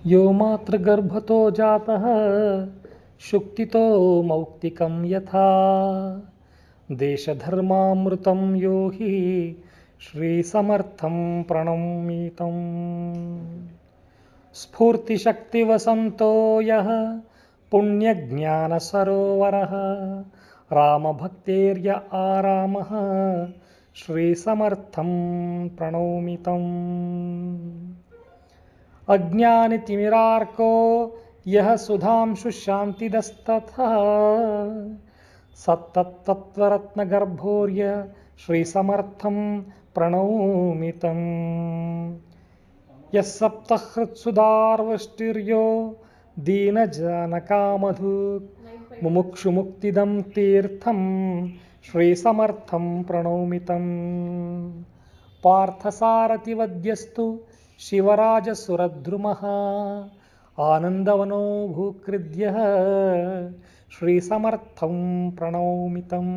यो मातृगर्भतो जातः शुक्तितो मौक्तिकं यथा देशधर्मामृतं यो हि श्रीसमर्थं प्रणम्येतं स्फूर्तिशक्तिवसन्तो यः पुण्यज्ञानसरोवरः रामभक्तेर्य आरामः श्रीसमर्थं प्रणौमितम् अज्ञानितिमिरार्को यः सुधांशुशान्तिदस्तथा सत्तत्तत्त्वरत्नगर्भोर्य श्रीसमर्थं प्रणौमितम् यः सप्तहृत्सुधार्वष्टिर्यो दीनजनकामधुक् मुमुक्षुमुक्तिदं तीर्थं श्रीसमर्थं प्रणौमितम् पार्थसारथिवद्यस्तु शिवराजसुरद्रुमः आनन्दवनो भूकृद्यः ಶ್ರೀಸಮರ್ಥಂ ಪ್ರಣೌಮಿತಂ.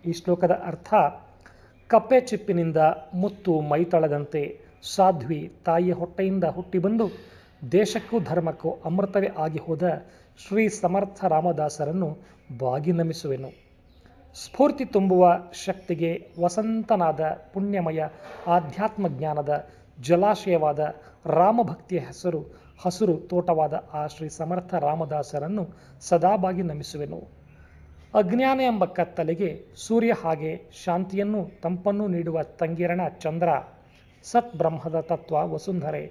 ಈ ಶ್ಲೋಕದ ಅರ್ಥ: ಕಪ್ಪೆ ಚಿಪ್ಪಿನಿಂದ ಮುತ್ತು ಮೈತಳದಂತೆ ಸಾಧ್ವಿ ತಾಯಿಯ ಹೊಟ್ಟೆಯಿಂದ ಹುಟ್ಟಿ ಬಂದು ದೇಶಕ್ಕೂ ಧರ್ಮಕ್ಕೂ ಅಮೃತವೇ ಆಗಿ ಹೋದ ಶ್ರೀ ಸಮರ್ಥ ರಾಮದಾಸರನ್ನು ಬಾಗಿ ನಮಿಸುವೆನು. ಸ್ಫೂರ್ತಿ ತುಂಬುವ ಶಕ್ತಿಗೆ ವಸಂತನಾದ ಪುಣ್ಯಮಯ ಆಧ್ಯಾತ್ಮ ಜ್ಞಾನದ ಜಲಾಶಯವಾದ ರಾಮಭಕ್ತಿಯ ಹಸುರು ತೋಟವಾದ ಆ ಶ್ರೀ ಸಮರ್ಥ ರಾಮದಾಸರನ್ನು ಸದಾಬಾಗಿ ನಮಿಸುವೆನು. ಅಜ್ಞಾನ ಎಂಬ ಕತ್ತಲೆಗೆ ಸೂರ್ಯ ಹಾಗೆ ಶಾಂತಿಯನ್ನು ತಂಪನ್ನು ನೀಡುವ ತಂಗಿರಣ ಚಂದ್ರ, ಸತ್ ಬ್ರಹ್ಮದ ತತ್ವ ವಸುಂಧರೆ,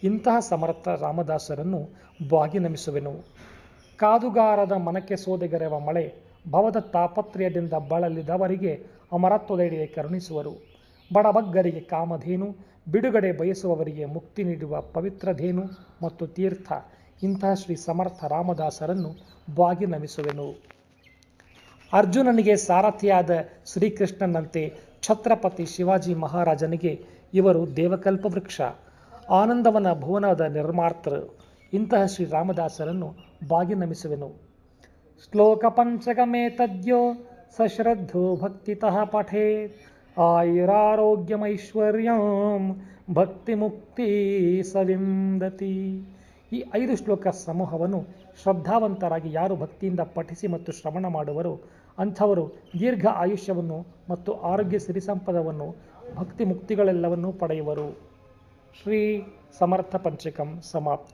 ಇಂತಹ ಸಮರ್ಥ ರಾಮದಾಸರನ್ನು ಬಾಗಿ ನಮಿಸುವೆನು. ಕಾದುಗಾರದ ಮನಕ್ಕೆ ಸೋದೆಗರೆವ ಮಳೆ, ಭವದ ತಾಪತ್ರಯದಿಂದ ಬಳಲಿದವರಿಗೆ ಅಮರತ್ವದೆಡೆಗೆ ಕರುಣಿಸುವರು. ಬಡಬಗ್ಗರಿಗೆ ಕಾಮಧೇನು, ಬಿಡುಗಡೆ ಬಯಸುವವರಿಗೆ ಮುಕ್ತಿ ನೀಡುವ ಪವಿತ್ರಧೇನು ಮತ್ತು ತೀರ್ಥ, ಇಂತಹ ಶ್ರೀ ಸಮರ್ಥ ರಾಮದಾಸರನ್ನು ಬಾಗಿ ನಮಿಸುವೆನು. ಅರ್ಜುನನಿಗೆ ಸಾರಥಿಯಾದ ಶ್ರೀಕೃಷ್ಣನಂತೆ ಛತ್ರಪತಿ ಶಿವಾಜಿ ಮಹಾರಾಜನಿಗೆ ಇವರು ದೇವಕಲ್ಪ ವೃಕ್ಷ, ಆನಂದವನ ಭುವನದ ನಿರ್ಮಾತೃ. ಇಂತಹ ಶ್ರೀ ರಾಮದಾಸರನ್ನು ಬಾಗಿ ನಮಿಸುವೆನು. ಶ್ಲೋಕ ಪಂಚಕಮೇತದ್ಯೋ ಸಶ್ರದ್ಧೋ ಭಕ್ತಿತಃ ಪಠೇತ್ ಆಯುರಾರೋಗ್ಯಮೈಶ್ವರ್ಯಂ ಭಕ್ತಿ ಮುಕ್ತಿ ಸವಿಂದತಿ. ಈ 5 ಶ್ಲೋಕ ಸಮೂಹವನ್ನು ಶ್ರದ್ಧಾವಂತರಾಗಿ ಯಾರು ಭಕ್ತಿಯಿಂದ ಪಠಿಸಿ ಮತ್ತು ಶ್ರವಣ ಮಾಡುವರೋ ಅಂಥವರು ದೀರ್ಘ ಆಯುಷ್ಯವನ್ನು ಮತ್ತು ಆರೋಗ್ಯ ಸಿರಿಸಂಪದವನ್ನು ಭಕ್ತಿ ಮುಕ್ತಿಗಳೆಲ್ಲವನ್ನೂ ಪಡೆಯುವರು. ಶ್ರೀ ಸಮರ್ಥ ಪಂಚಕಂ ಸಮಾಪ್ತಿ.